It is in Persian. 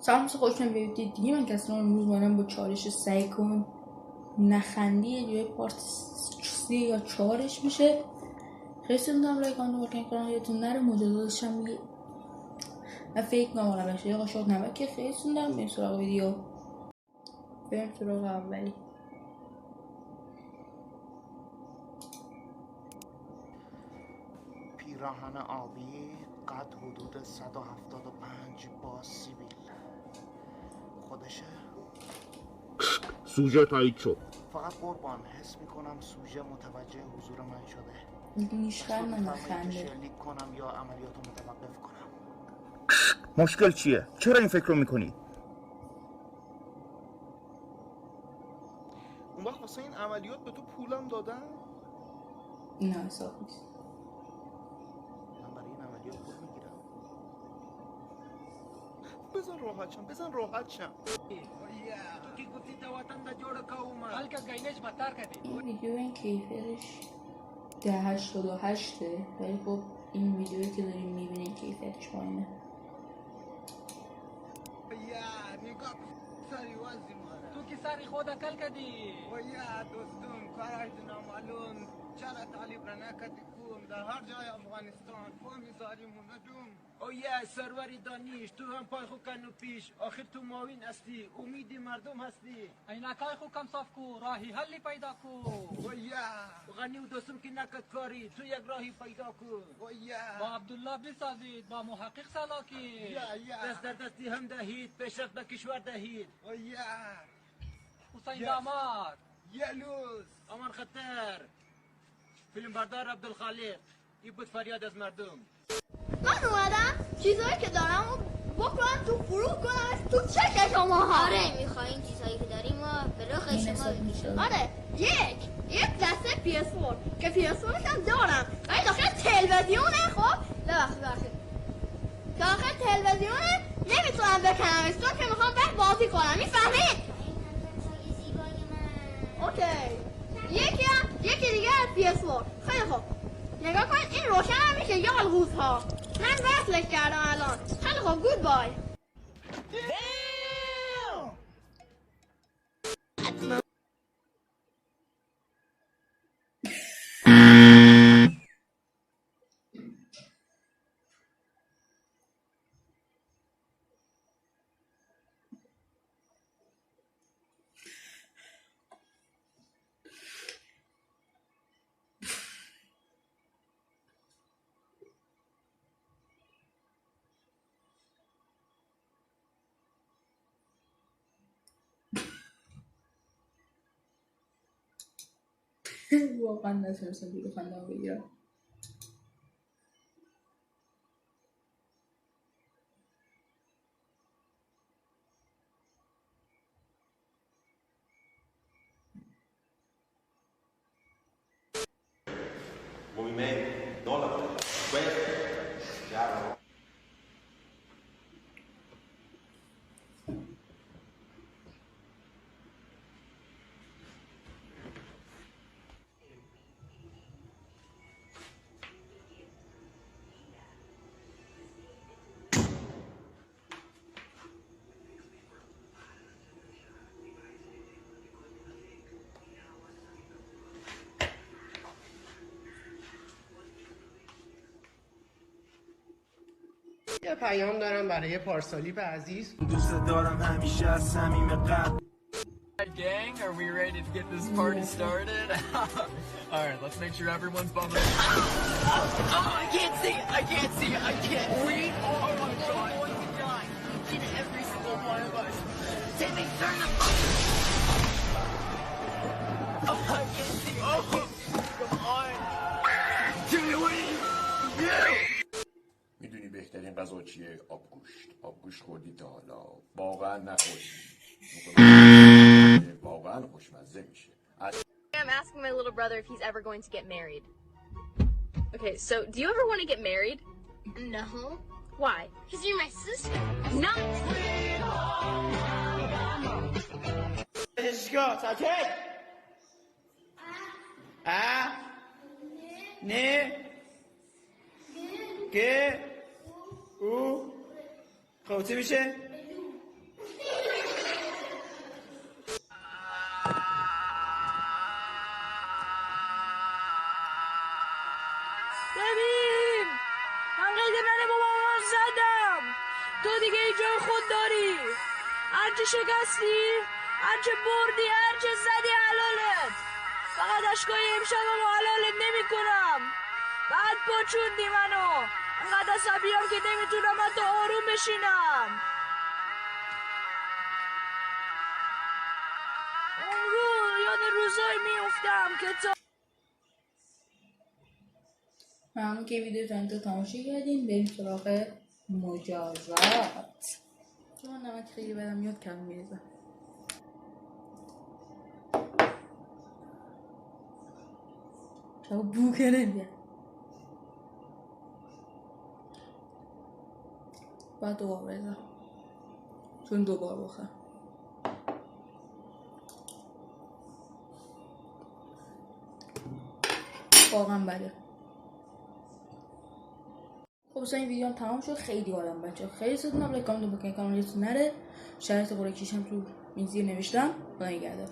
سلام خوش من به دیگه من کسرا امروز منم با چالش سعی کن نخندی یه جای پارت 3 یا 4ش میشه. خیلی سندم لایک آن کنید یادتون نره. مجازاتش هم میگه من فکر نمارم بشه یا شاید نمه که خیلی سندم. بریم سراغ ویدیو، بریم سراغ اولی. پیراهن آبی قد حدود 175 با سیبیل خودشه. سوژه تایید شد. فقط قربان حس میکنم سوژه متوجه حضور من شده. نیشخند نخنده. شلیک کنم یا عملیاتو متوقف کنم. مشکل چیه؟ چرا این فکر رو میکنی؟ اون وقت واسه این عملیات به تو پولم دادن؟ نه حساب نیست. من برای این عملیات پول میگیرم. بزن راحت شم. تو که گفتی تا وطن دا جوڑ کاؤما حال که گینش بطار کردی. این ویدیو این کیفیتش 1088 ولی خب این ویدیویی که داریم میبینین کیفیتش پایینه. نگاه سری وزی ماره تو که سری خود اکل کردی. دوستان کارش نامعلوم چرا طالب را نکردی کن در هر جای افغانستان فهمی ساری موندم. سروری دانیش تو هم پای خود کنو پیش آخر تو معاون هستی امیدی مردم هستی. اینکای خود کم صاف کو راهی حلی پیدا کو. غنی و دوستم که نکد کاری تو یک راهی پیدا کو. با عبدالله بسازید با محقق سلاکی دست در دستی هم دهید پیشرفت به کشور دهید. حسین داماد یلوس امان خطر فیلم بردار عبدالخالق این بود فریاد از مردم. من اومدم چیزایی که دارم رو بکنم تو فروغ کنم تو چک شماها. آره میخواییم چیزایی که داریم و به رخ شما بگیریم. آره یک دسته PS4 که PS4 هم دارم ولی داخل تلویزیونه. خب ببخشید داخل تلویزیونه نمیتونم بکنمش تو که میخوام بهت بازی کنم. میفهمید؟ اوکی یکی دیگه از PS4. خیلی خوب نگاه کن این روشن هم میشه یا الگوز ها. من وصلش کردم الان. خیلی خوب گود بای. واقعا نتونستم بیرو خندم بگیرم. Movimento, dólar, questo, یه پیام دارم برای پارسالیپ عزیز. دوست دارم همیشه از صمیم قلب. Gang, are we ready to get this party started? All right, let's make sure everyone's bumming. I can't see it. I can't see it. I can't see it. Oh my God, going to die. Each and every single one of us. Timmy, turn the fuck. Oh, I can't see it. Oh, come on. Timmy, what are you? میدونی بهترین غذا چیه؟ آبگوشت خوردی تا حالا؟ واقعا نخوردی. واقعا خوشمزه میشه. I'm asking my little brother if he's ever going to get married. Okay, so do you ever want to get married? No. Why? Because you're my sister. No. اشکا ساکت. نه که او خب چی میشه؟ خود داری. هرچه شکستی، هرچه بردی، هرچه زدی حلالت. فقط اشکای امشبم حلالت نمی کنم. بعد پاچوندی منو. انقدر عصبیم که نمیتونم حتی آروم بشینم. اون رو یاد روزایی میافتم که تا همون که ویدیو تا تماشا کردیم بریم سراغ مجازات. من نمک خیلی بدم میاد کم میریزم. شاید بو کنه بیاد. باید دوبار بریزم چون دوبار بخورم. واقعا بده. خب این ویدیو هم تمام شد. خیلی حالم بچه خیلی ستونم. لایک کامنت بکنید کانال یادتون نره. شرط قرعه کشی هم تو این زیر نوشتم. خدا نگهدار.